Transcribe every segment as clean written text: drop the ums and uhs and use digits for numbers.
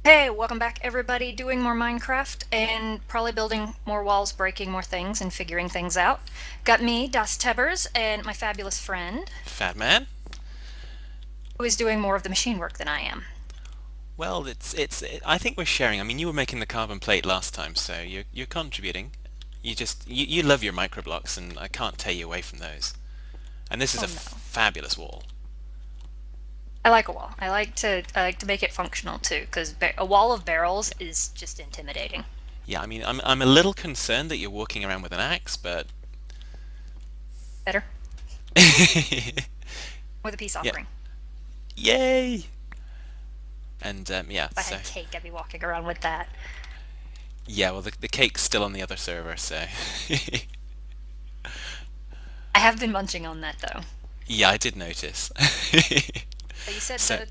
Hey, welcome back everybody, doing more Minecraft and probably building more walls, breaking more things, and figuring things out. Got me, DasTebbers, and my fabulous friend, Fat man? who is doing more of the machine work than I am. Well, I think we're sharing. I mean, you were making the carbon plate last time, so you're contributing. You love your microblocks, and I can't tear you away from those. And this is Oh a no. fabulous wall. I like a wall. I like to make it functional too, because a wall of barrels is just intimidating. Yeah, I mean, I'm a little concerned that you're walking around with an axe, but Better? With a peace yeah, offering. yay! And yeah, If I so had cake, I'd be walking around with that. yeah, well, the cake's still on the other server, so I have been munching on that though. yeah, I did notice. But you said So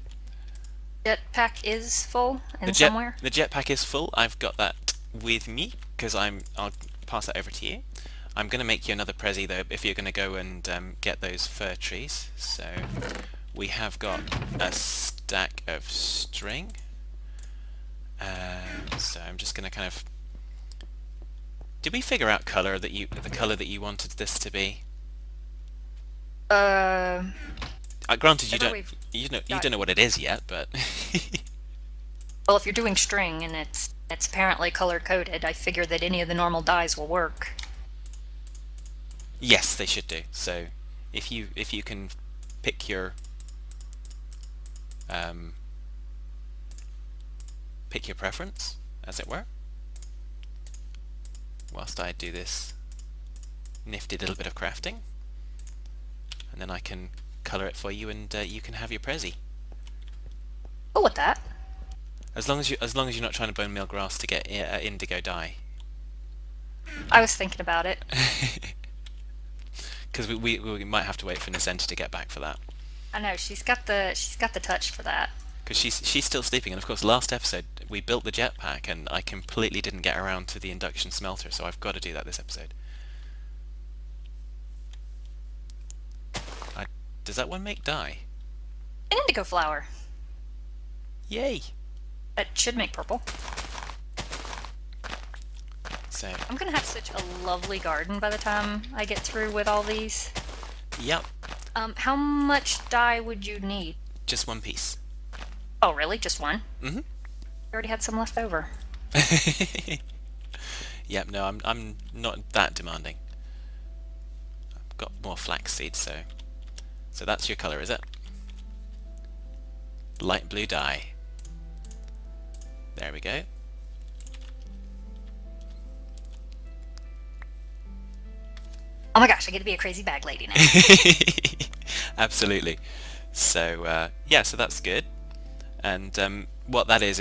the jetpack is full the in somewhere? jetpack is full. I've got that with me because I'll pass that over to you. I'm going to make you another prezi though if you're going to go and get those fir trees. So we have got a stack of string. So I'm just going to kind of. Did we figure out the color that you wanted this to be? Uh, Granted, Whatever we've you got. don't know what it is yet, but Well, if you're doing string and it's apparently color coded, I figure that any of the normal dyes will work. yes, they should do. So if you can pick your um, pick your preference, as it were, whilst I do this nifty little bit of crafting, and then I can colour it for you, and you can have your prezi. Cool with that. As long as you're not trying to bone meal grass to get indigo dye, I was thinking about it. because we might have to wait for Nacentia to get back for that, I know she's got the touch for that. because she's still sleeping. And of course, last episode we built the jetpack, and I completely didn't get around to the induction smelter, so I've got to do that this episode. I, does that one make dye? An indigo flower Yay! that should make purple. So, I'm gonna have such a lovely garden by the time I get through with all these. yep, How much dye would you need? just one piece. Oh, really? Just one? Mm-hmm. I already had some left over. Yep, no, I'm not that demanding. I've got more flax seeds, so that's your colour, is it? Light blue dye. There we go. Oh my gosh, I get to be a crazy bag lady now. Absolutely. So yeah, so that's good. And what that is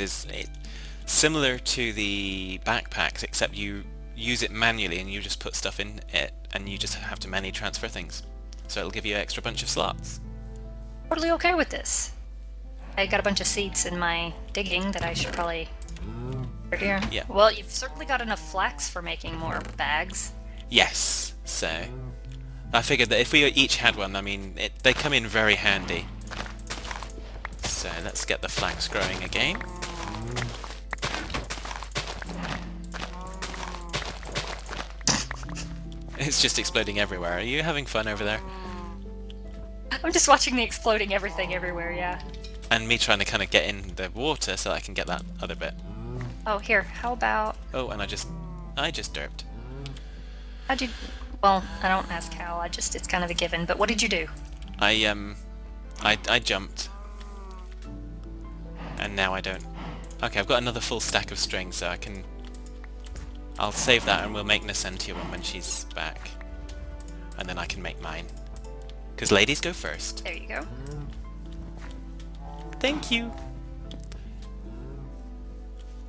similar to the backpacks, except you use it manually and you just put stuff in it, and you just have to manually transfer things. So it'll give you an extra bunch of slots. Totally okay with this. I got a bunch of seeds in my digging that I should probably put here. Yeah. Well, you've certainly got enough flax for making more bags. Yes. So I figured that if we each had one, I mean, they come in very handy. So let's get the flax growing again. It's just exploding everywhere. Are you having fun over there? I'm just watching the exploding everything everywhere, yeah. And me trying to kind of get in the water so I can get that other bit. Oh, here, how about... Oh, and I just derped. How'd you... Well, I don't ask how, it's kind of a given, but what did you do? I jumped, and now I don't. Okay, I've got another full stack of string, so I'll save that, and we'll make Nacentia one when she's back, and then I can make mine. Because ladies go first. There you go. Thank you.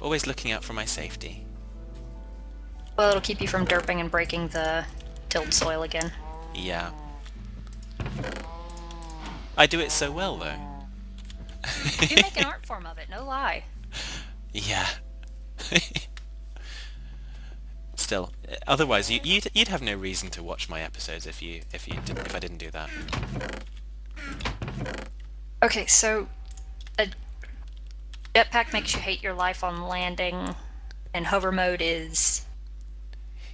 Always looking out for my safety. Well, it'll keep you from derping and breaking the tilled soil again. Yeah. I do it so well, though. You make an art form of it, no lie. Yeah. Still, otherwise you'd have no reason to watch my episodes if I didn't do that. Okay, so... Jetpack makes you hate your life on landing, and hover mode is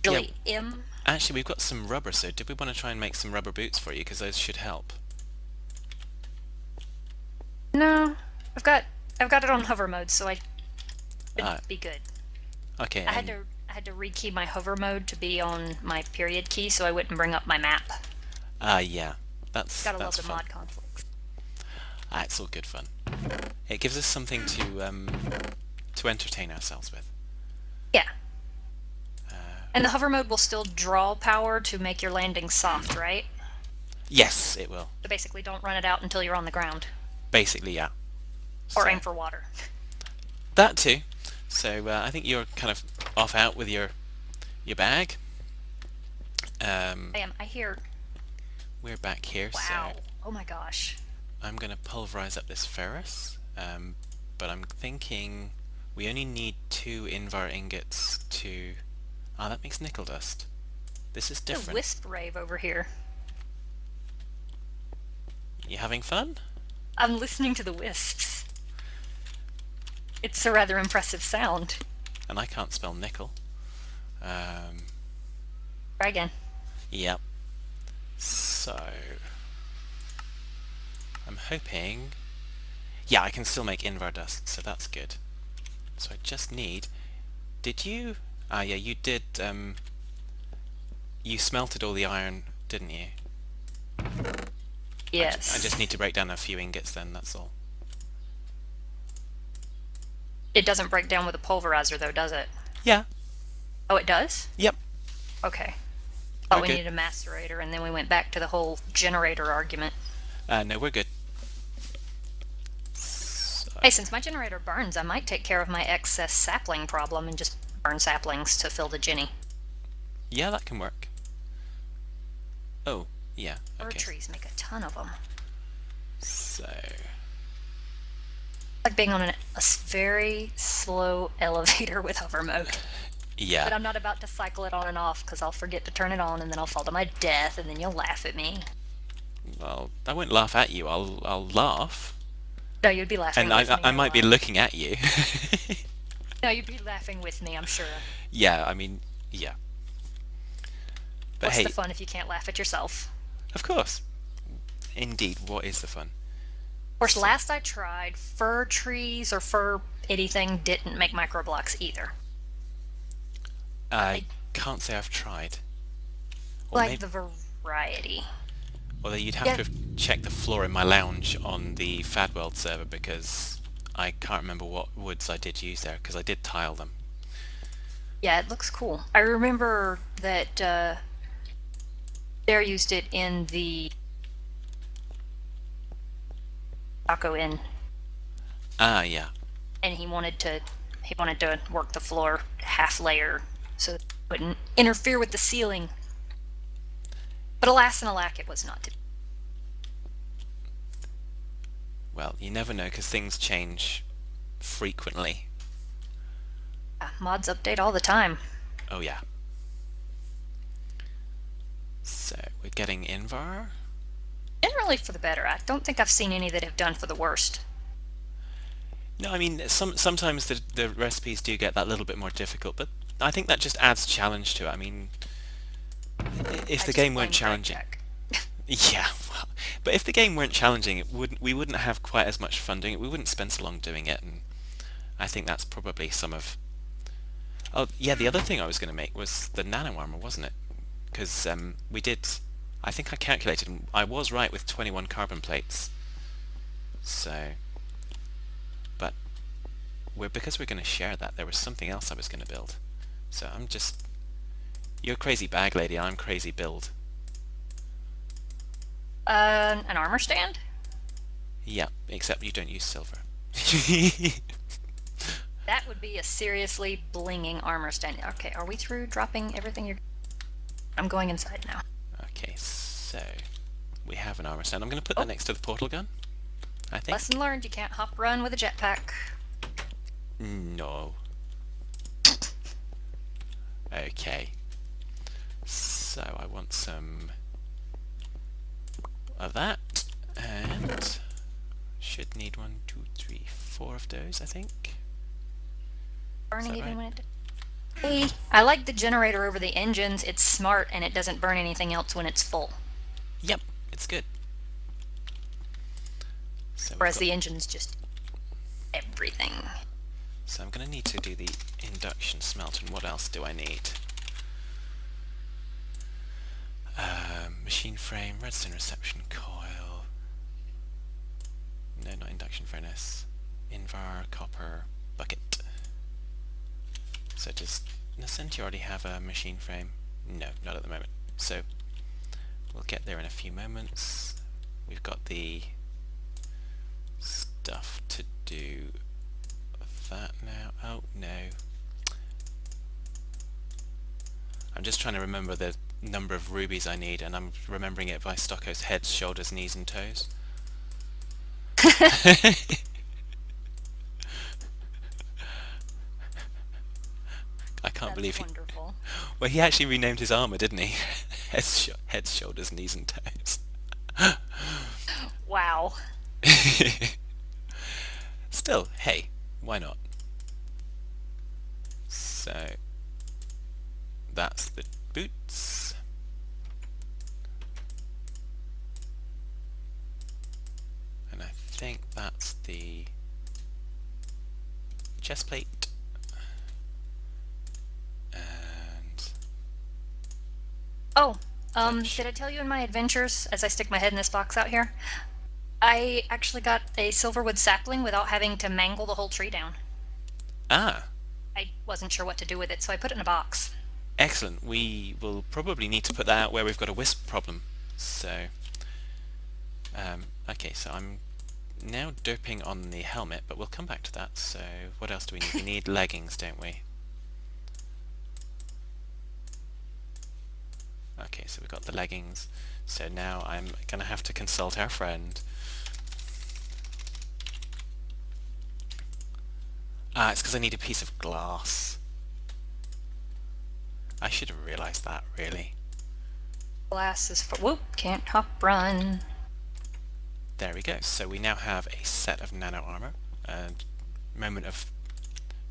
Yeah, really M. actually we've got some rubber, so did we want to try and make some rubber boots for you? Because those should help. No, I've got I've got it on hover mode, so I should Ah, be good. okay, I had and to I had to rekey my hover mode to be on my period key, so I wouldn't bring up my map. yeah, that's Gotta love the fun. mod conflicts. It's all good fun. It gives us something to entertain ourselves with. Yeah, and the hover mode will still draw power to make your landing soft, right? Yes, it will. So basically, don't run it out until you're on the ground, Basically, yeah. or So aim for water. that too. So I think you're kind of off out with your bag. I am. I hear. We're back here, Wow. so Oh my gosh. I'm gonna pulverize up this ferrous. But I'm thinking we only need 2 Invar ingots to. Ah, that makes nickel dust. This is The different. wisp rave over here. You having fun? I'm listening to the wisps. It's a rather impressive sound. And I can't spell nickel. Try again. Yep. So I'm hoping. Yeah, I can still make Invar dust, so that's good. So I just need. Did you? Ah, yeah, you did. You smelted all the iron, didn't you? Yes. I just need to break down a few ingots then, that's all. It doesn't break down with a pulverizer, though, does it? Yeah. Oh, it does? Yep. Okay. Thought We're we good. needed a macerator, and then we went back to the whole generator argument. No, we're good. So, Hey, since my generator burns, I might take care of my excess sapling problem and just burn saplings to fill the Jenny. yeah, that can work. Oh, yeah. Fir Okay. trees make a ton of them. So, Like being on a very slow elevator with hover mode. But yeah. I'm not about to cycle it on and off because I'll forget to turn it on and then I'll fall to my death and then you'll laugh at me. Well, I won't laugh at you. I'll laugh, No, you'd be laughing and with me. I you're might be lying. looking at you. No, you'd be laughing with me, I'm sure. Yeah, I mean, yeah. But What's hey, the fun if you can't laugh at yourself? of course. Indeed, what is the fun? Of course, last I tried, fir trees or fir anything didn't make microblocks either. I can't say I've tried. Or Like maybe, the variety. although you'd have Yeah. to have checked the floor in my lounge on the Fadweld server because I can't remember what woods I did use there because I did tile them. Yeah, it looks cool. I remember that Dare used it in the Taco Inn, Ah, yeah. and he wanted to work the floor half layer so that it wouldn't interfere with the ceiling. But alas and alack, it was not to be. Well, you never know because things change frequently. Mods update all the time. Oh, yeah. So, we're getting Invar. Generally for the better. I don't think I've seen any that have done for the worst. No, I mean, sometimes the recipes do get that little bit more difficult, but I think that just adds challenge to it. I mean, if I the just game blame weren't challenging... Jack. Yeah, well, but if the game weren't challenging, we wouldn't have quite as much fun doing it. We wouldn't spend so long doing it, and I think that's probably some of... Oh, yeah, the other thing I was going to make was the nano armor, wasn't it? Because we did... I think I calculated, and I was right with 21 carbon plates. So... But because we're going to share that, there was something else I was going to build. So I'm just... You're crazy bag lady, I'm crazy build. An armor stand? Yeah, except you don't use silver. That would be a seriously blinging armor stand. Okay, are we through dropping everything you're... I'm going inside now. Okay, so we have an armor stand. I'm going to put that next to the portal gun, I think. Lesson learned, you can't hop run with a jetpack. No. Okay. So I want some of that, and should need 1, 2, 3, 4 of those, I think. Burning that even right? when it... Hey, I like the generator over the engines. It's smart and it doesn't burn anything else when it's full. Yep, it's good. So we've Whereas got. the engines just everything. So I'm going to need to do the induction smelter. And what else do I need? Machine frame, redstone reception coil. No, not induction furnace. Invar, copper, bucket. So does Nacentia already have a machine frame? No, not at the moment. So we'll get there in a few moments. We've got the stuff to do that now. Oh no. I'm just trying to remember the number of rubies I need, and I'm remembering it by Stocko's heads, shoulders, knees and toes. I can't believe he... Wonderful. Well, he actually renamed his armor, didn't he? Heads, shoulders, knees and toes. Wow. Still, hey, why not? So, that's the boots. And I think that's the chest plate. And Oh, Touch. did I tell you in my adventures, as I stick my head in this box out here, I actually got a silverwood sapling without having to mangle the whole tree down. Ah, I wasn't sure what to do with it, so I put it in a box. excellent. We will probably need to put that out where we've got a wisp problem. So, okay, so I'm now derping on the helmet, but we'll come back to that. So, what else do we need? We need leggings, don't we? Okay, so we've got the leggings. So now I'm going to have to consult our friend. Ah, it's because I need a piece of glass. I should have realised that, really. Glass is for... Whoop, can't hop run. There we go. So we now have a set of nano armor. And moment of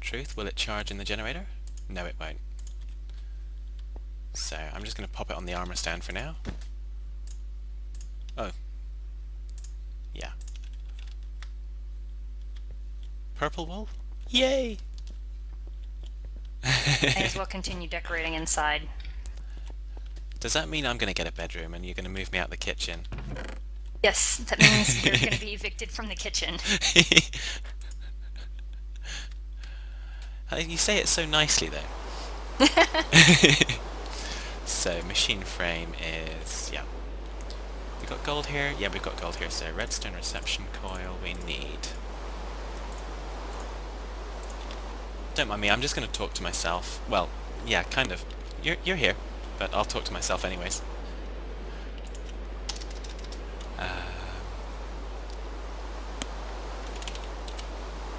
truth, will it charge in the generator? No, it won't. So I'm just going to pop it on the armor stand for now. Oh. Yeah. Purple wool? Yay! May as well continue decorating inside. Does that mean I'm going to get a bedroom and you're going to move me out the kitchen? Yes, that means you're going to be evicted from the kitchen. You say it so nicely, though. So, machine frame is... yeah. We got gold here? Yeah, we've got gold here. So, redstone reception coil we need. Don't mind me, I'm just going to talk to myself. Well, yeah, kind of. You're here, but I'll talk to myself anyways.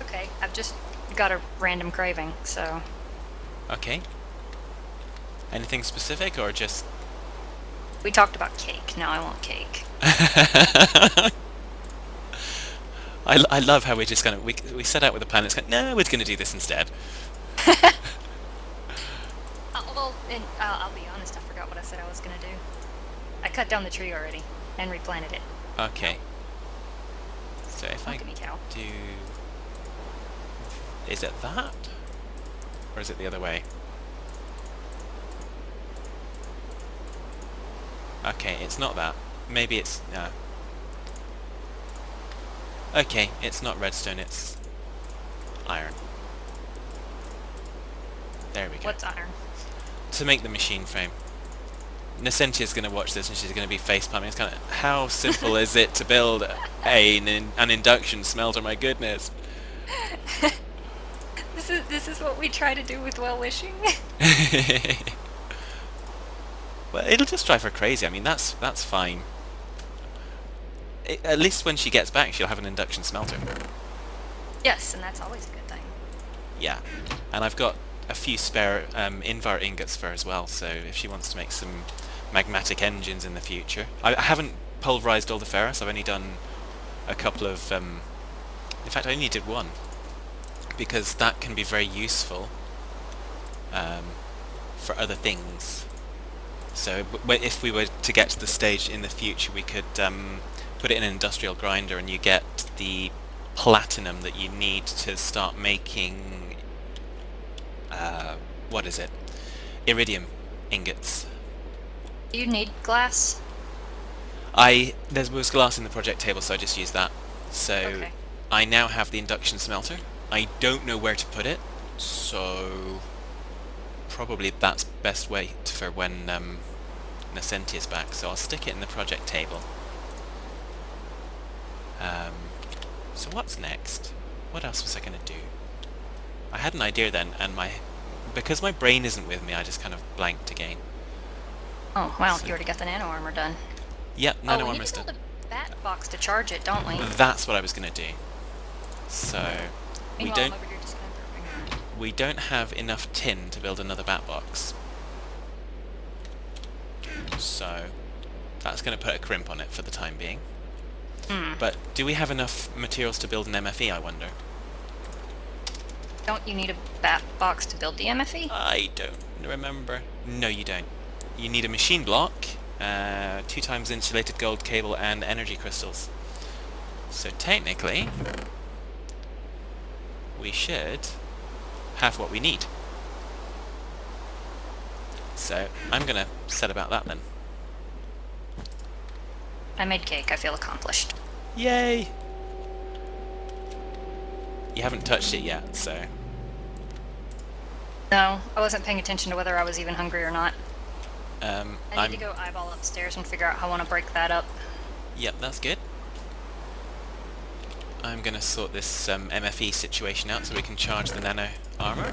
Okay, I've just got a random craving, so... Okay. Anything specific, or just... We talked about cake, now I want cake. I love how we're just kind of... We set out with a plan, it's kind of, no, we're going to do this instead. Well, and I'll be honest, I forgot what I said I was going to do. I cut down the tree already, and replanted it. Okay. So if Look I at me, cow. do... Is it that? Or is it the other way? Okay, it's not that. Maybe it's... no. Okay, it's not redstone, it's iron. There we go. What's iron? To make the machine frame. Nacentia's going to watch this and she's going to be facepalming. It's kind of, how simple is it to build an induction smelter? My goodness. This is what we try to do with well wishing. Well, it'll just drive her crazy. I mean, that's fine. At least when she gets back, she'll have an induction smelter. Yes, and that's always a good thing. Yeah, and I've got a few spare Invar ingots for her as well, so if she wants to make some magmatic engines in the future. I haven't pulverized all the ferrous, I've only done a couple of In fact, I only did one, because that can be very useful for other things. So if we were to get to the stage in the future, we could put it in an industrial grinder and you get the platinum that you need to start making, what is it? Iridium ingots. You need glass? There was glass in the project table, so I just used that. So Okay. I now have the induction smelter. I don't know where to put it, so probably that's best wait for when Nacentia's back. So I'll stick it in the project table. So what's next? What else was I going to do? I had an idea then, and because my brain isn't with me, I just kind of blanked again. Oh, well, So- you already got the nano armor done. Yep, Oh, nano we need armor's to done. build a bat box to charge it, don't we? That's what I was going to do. So Meanwhile, I'm over here just kind of we don't have enough tin to build another bat box. So that's going to put a crimp on it for the time being. But do we have enough materials to build an MFE, I wonder? Don't you need a bat box to build the MFE? I don't remember. No, you don't. You need a machine block, 2 times insulated gold cable, and energy crystals. So technically, we should have what we need. So I'm gonna set about that then. I made cake. I feel accomplished. Yay! You haven't touched it yet, so... No, I wasn't paying attention to whether I was even hungry or not. I I'm... need to go eyeball upstairs and figure out how I want to break that up. Yep, that's good. I'm gonna sort this MFE situation out so we can charge the nano armor.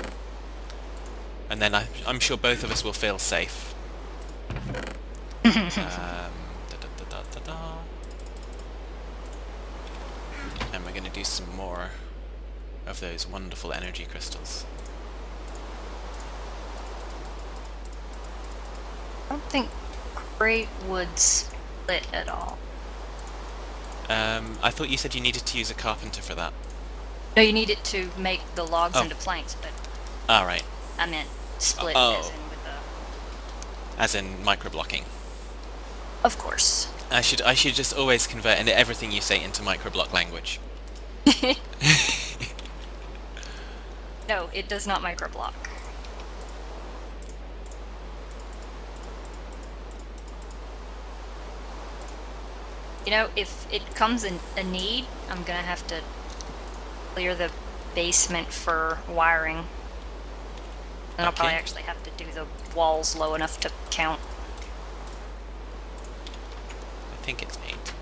And then I'm sure both of us will feel safe. And we're gonna do some more of those wonderful energy crystals. I don't think great wood split at all. I thought you said you needed to use a carpenter for that. No, you need it to make the logs Oh. into planks, but Alright, I meant split Oh. as in with the... as in microblocking. Of course. I should just always convert everything you say into microblock language. No, it does not microblock. You know, if it comes in a need, I'm gonna have to clear the basement for wiring. And I'll probably Okay. actually have to do the walls low enough to count. I think it's 8.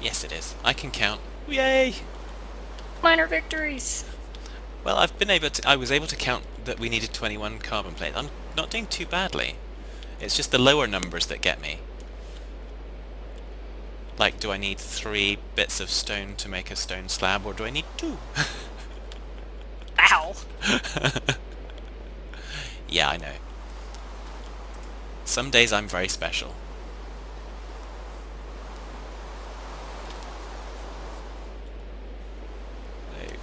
Yes, it is. I can count. Yay! Minor victories! Well, I was able to count that we needed 21 carbon plates. I'm not doing too badly. It's just the lower numbers that get me. Like, do I need 3 bits of stone to make a stone slab, or do I need 2? Ow! Yeah, I know. Some days I'm very special.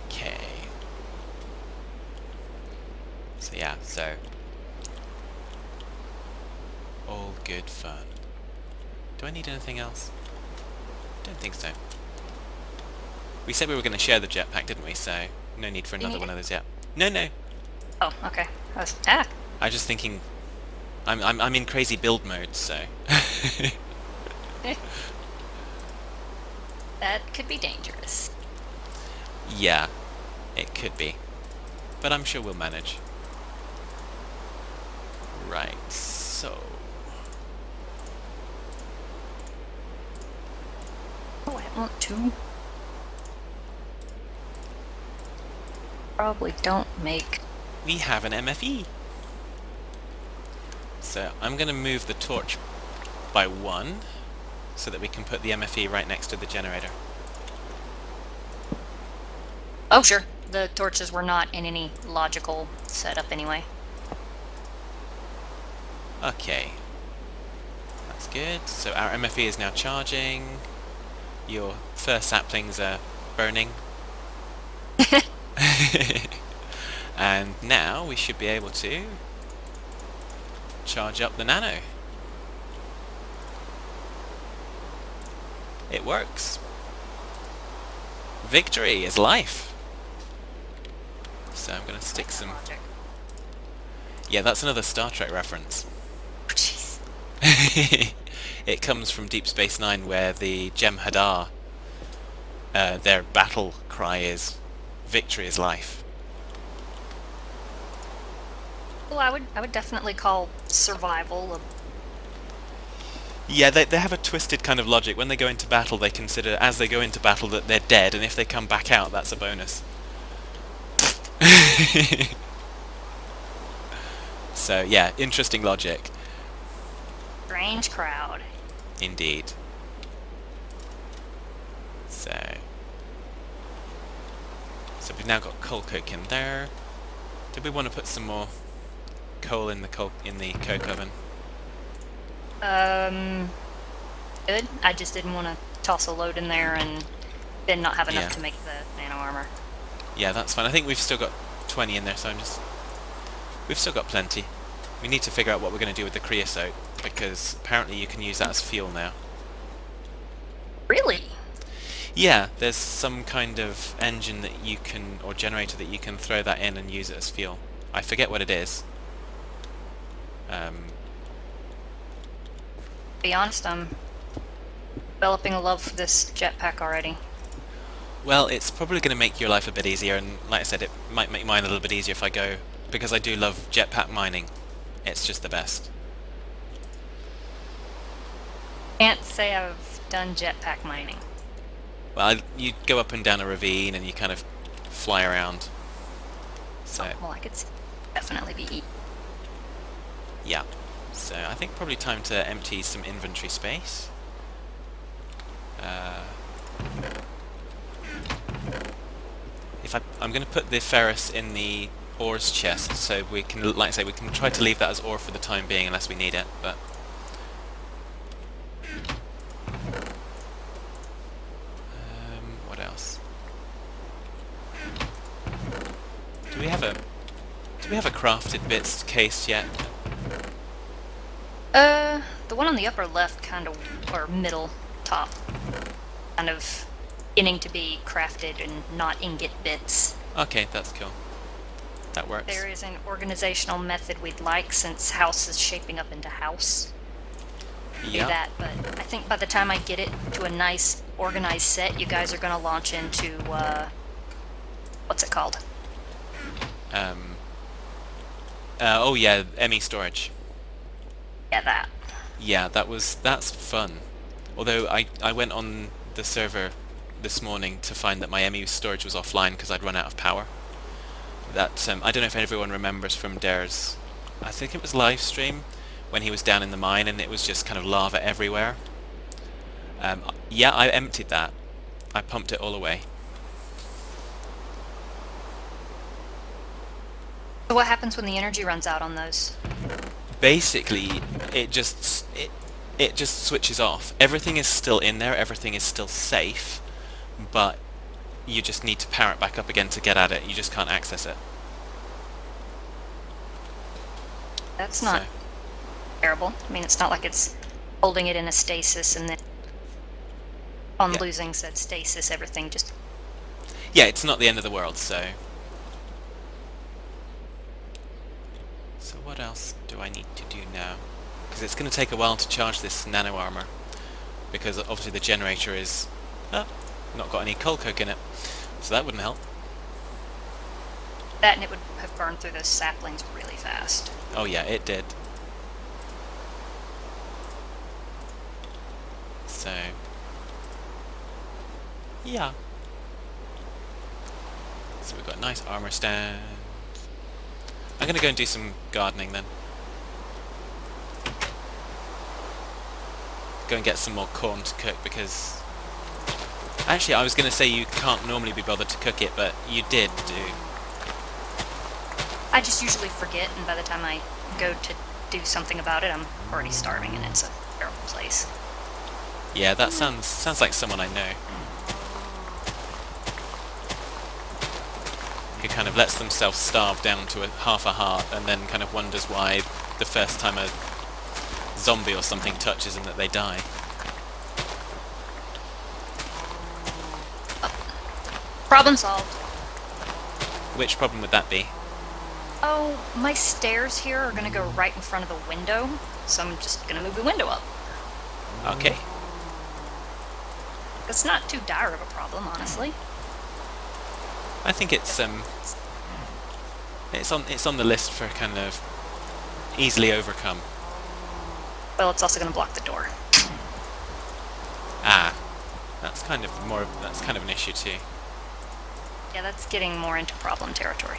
Okay. So yeah, all good fun. Do I need anything else? Don't think so. We said we were going to share the jetpack, didn't we? So no need for You another need one it? of those yet. No. Oh, okay. I was, I was just thinking. I'm in crazy build mode, so. that could be dangerous. Yeah, it could be, but I'm sure we'll manage. Right, so Oh, I want to. Probably don't make... we have an MFE. So I'm going to move the torch by 1 so that we can put the MFE right next to the generator. Oh, sure. The torches were not in any logical setup anyway. Okay. That's good. So our MFE is now charging. Your first saplings are burning. And now we should be able to charge up the Nano. It works. Victory is life. So I'm going to stick some... Logic. Yeah, that's another Star Trek reference. Oh, jeez. It comes from Deep Space Nine, where the Jem'Hadar, their battle cry is, "Victory is life." Well, I would definitely call survival a... Yeah, they have a twisted kind of logic. When they go into battle, they consider, as they go into battle, that they're dead, and if they come back out, that's a bonus. So, yeah, interesting logic. strange crowd. Indeed. So we've now got coal coke in there. Did we want to put some more coal in the coke oven? Good. I just didn't want to toss a load in there and then not have enough Yeah. to make the nano armor. Yeah, that's fine. I think we've still got 20 in there, so we've still got plenty. We need to figure out what we're going to do with the creosote, because apparently you can use that as fuel now. Really? Yeah, there's some kind of engine that you can, or generator that you can throw that in and use it as fuel. I forget what it is. To be honest, I'm developing a love for this jetpack already. Well, it's probably going to make your life a bit easier, and like I said, it might make mine a little bit easier if I go, because I do love jetpack mining. It's just the best. Can't say I've done jetpack mining. Well, you go up and down a ravine and you kind of fly around. So, Well, I could see definitely be eat. yeah. So I think probably time to empty some inventory space. I'm going to put the ferrous in the ores chest, so we can, like I say, we can try to leave that as ore for the time being unless we need it. But what else? Do we have a crafted bits case yet? The one on the upper left, kind of, or middle top, kind of beginning to be crafted and not ingot bits. Okay, that's cool. That works. There is an organizational method we'd like, since house is shaping up into house. Do Yeah. that, but I think by the time I get it to a nice, organized set, you guys are going to launch into, what's it called? Oh yeah, ME storage. Yeah, that. Yeah, that's fun. Although I went on the server this morning to find that my ME storage was offline because I'd run out of power. That I don't know if everyone remembers from Dare's, I think it was live stream when he was down in the mine and it was just kind of lava everywhere. Yeah, I emptied that. I pumped it all away. So what happens when the energy runs out on those? Basically, it just switches off. Everything is still in there. Everything is still safe, but you just need to power it back up again to get at it. You just can't access it. That's not So, terrible. I mean, it's not like it's holding it in a stasis and then on Yeah. losing said stasis, everything just... yeah, it's not the end of the world. So what else do I need to do now? Because it's going to take a while to charge this nano armor, because obviously the generator is not got any coal coke in it, so that wouldn't help. That and it would have burned through those saplings really fast. Oh yeah, it did. So yeah. So we've got a nice armor stand. I'm gonna go and do some gardening then. Go and get some more corn to cook, because actually I was gonna say you can't normally be bothered to cook it, but you did do. I just usually forget, and by the time I go to do something about it, I'm already starving, and it's a terrible place. Yeah, that sounds like someone I know. Who kind of lets themselves starve down to half a heart and then kind of wonders why the first time a zombie or something touches them that they die. Problem solved. Which problem would that be? Oh, my stairs here are gonna go right in front of the window, so I'm just gonna move the window up. Okay. It's not too dire of a problem, honestly. I think it's on the list for kind of easily overcome. Well, it's also gonna block the door. Ah, that's kind of an issue too. Yeah, that's getting more into problem territory.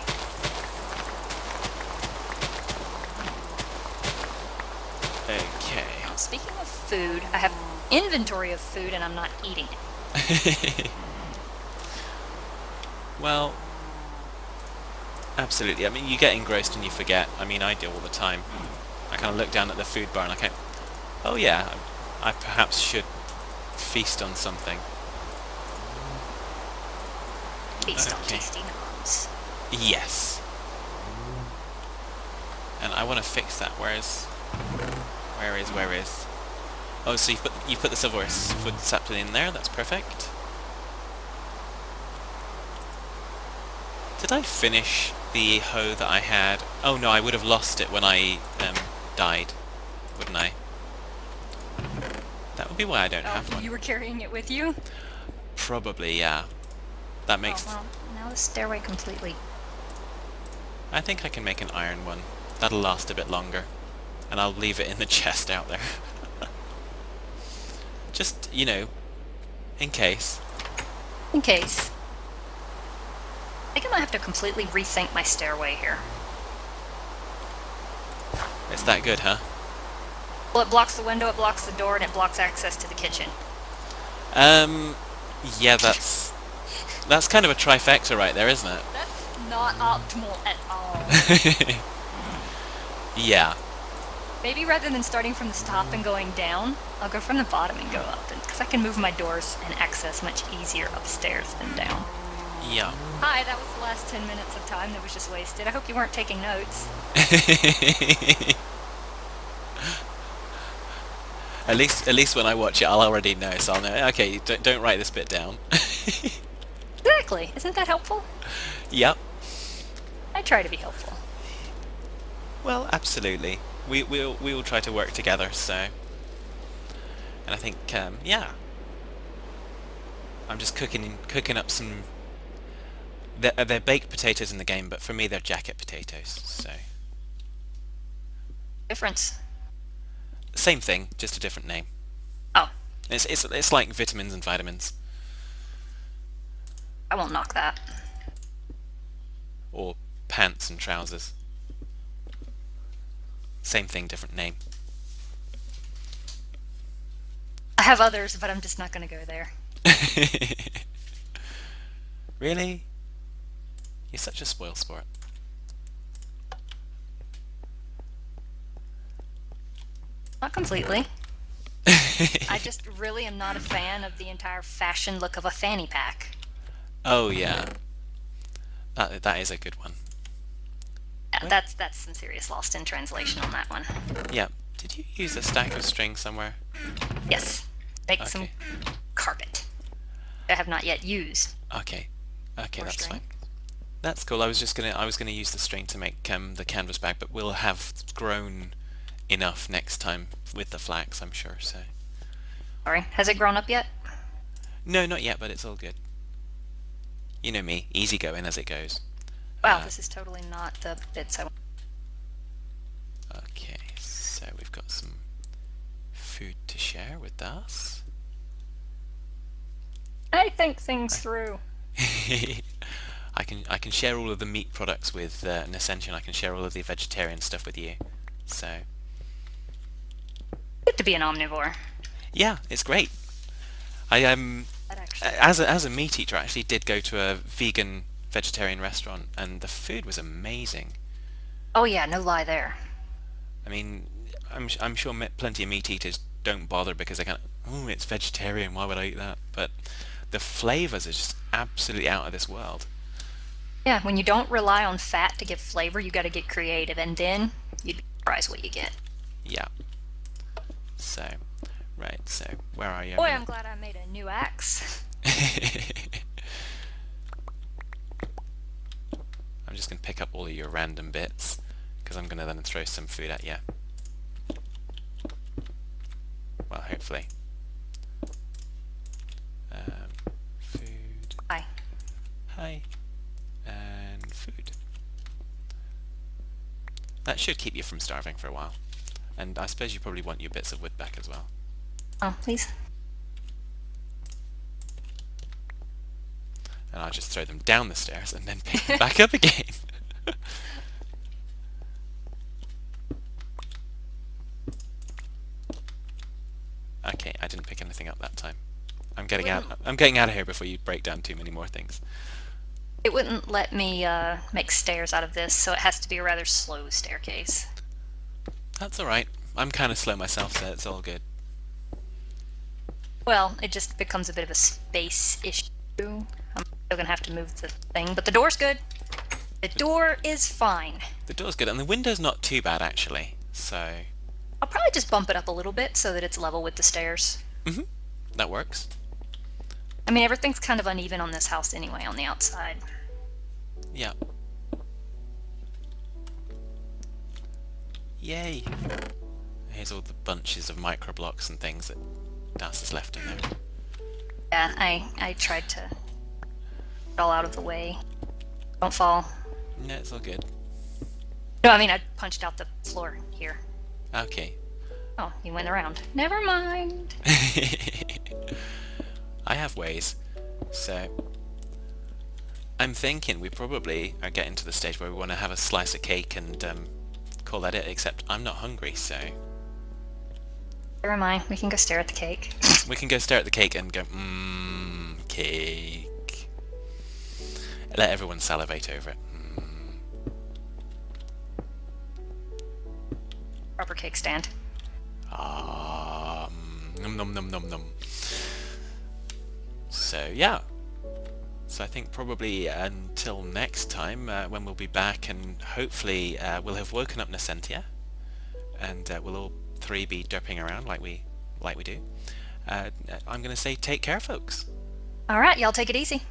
Okay. Now, speaking of food, I have inventory of food and I'm not eating it. Well, absolutely. I mean, you get engrossed and you forget. I mean, I do all the time. I kind of look down at the food bar and I go, oh yeah, I perhaps should feast on something. Feast on Okay. tasty noms. Yes. And I want to fix that. Where is? Oh, so you put the silver food sapling in there. That's perfect. Did I finish the hoe that I had? Oh no, I would have lost it when I died, wouldn't I? That would be why I don't have one. You were carrying it with you? Probably, yeah. That makes... Oh, well, now the stairway completely... I think I can make an iron one. That'll last a bit longer. And I'll leave it in the chest out there. Just, you know, in case. In case. I think I might have to completely rethink my stairway here. It's that good, huh? Well, it blocks the window, it blocks the door, and it blocks access to the kitchen. Yeah, that's kind of a trifecta right there, isn't it? That's not optimal at all. Yeah. Maybe rather than starting from the top and going down, I'll go from the bottom and go up, because I can move my doors and access much easier upstairs than down. Yeah. Hi, that was the last 10 minutes of time that was just wasted. I hope you weren't taking notes. At least when I watch it, I'll already know, so I'll know. Okay, don't write this bit down. Exactly. Isn't that helpful? Yep. I try to be helpful. Well, absolutely. We will try to work together. So, and I think yeah. I'm just cooking up some. They're baked potatoes in the game, but for me they're jacket potatoes. So Difference. same thing, just a different name. Oh, It's like vitamins and vitamins, I won't knock that. or pants and trousers. Same thing, different name. I have others, but I'm just not going to go there. Really? You're such a spoil sport. Not completely. I just really am not a fan of the entire fashion look of a fanny pack. Oh yeah. That is a good one. Yeah, that's some serious lost in translation on that one. Yeah. Did you use a stack of string somewhere? Yes. Make some Okay. carpet. I have not yet used. Okay. Okay, Or that's string. fine. That's cool. I was gonna use the string to make the canvas bag, but we'll have grown enough next time with the flax, I'm sure. So. Sorry, has it grown up yet? No, not yet, but it's all good. You know me, easy going as it goes. Wow, this is totally not the bits I want. Okay, so we've got some food to share with us. I think things through. I can share all of the meat products with Nacentia, and I can share all of the vegetarian stuff with you. So Good to be an omnivore. yeah, it's great. I That actually. as a meat eater, I actually did go to a vegan vegetarian restaurant, and the food was amazing. Oh yeah, no lie there. I mean, I'm sure plenty of meat eaters don't bother because they kind of, oh, it's vegetarian, why would I eat that? But the flavors are just absolutely out of this world. Yeah, when you don't rely on fat to give flavor, you got to get creative, and then you'd be surprised what you get. Yeah. So, right, so where are you? Boy, I'm glad I made a new axe. I'm just going to pick up all of your random bits because I'm going to then throw some food at you. Well, hopefully. Food. Hi. Hi. And food. That should keep you from starving for a while. And I suppose you probably want your bits of wood back as well. Oh, please. And I'll just throw them down the stairs and then pick them back up again. Okay, I didn't pick anything up that time. I'm getting out of here before you break down too many more things. It wouldn't let me make stairs out of this, so it has to be a rather slow staircase. That's alright. I'm kind of slow myself, so it's all good. Well, it just becomes a bit of a space issue. I'm still gonna have to move the thing, but the door's good. The door is fine. The door's good, and the window's not too bad actually, so... I'll probably just bump it up a little bit so that it's level with the stairs. Mm-hmm. That works. I mean, everything's kind of uneven on this house anyway, on the outside. Yeah. Yay! Here's all the bunches of microblocks and things that Das has left in there. Yeah, I tried to get all out of the way. Don't fall. No, it's all good. No, I mean, I punched out the floor here. Okay. Oh, you went around. Never mind. I have ways. So, I'm thinking we probably are getting to the stage where we want to have a slice of cake and call that it, except I'm not hungry, so... Never mind. We can go stare at the cake. We can go stare at the cake and go, mmm, cake. Let everyone salivate over it. Proper cake stand. Num num num num num. So yeah. So I think probably until next time when we'll be back, and hopefully we'll have woken up Nacentia, and we'll all three be derping around like we do. I'm going to say take care, folks. All right, y'all take it easy.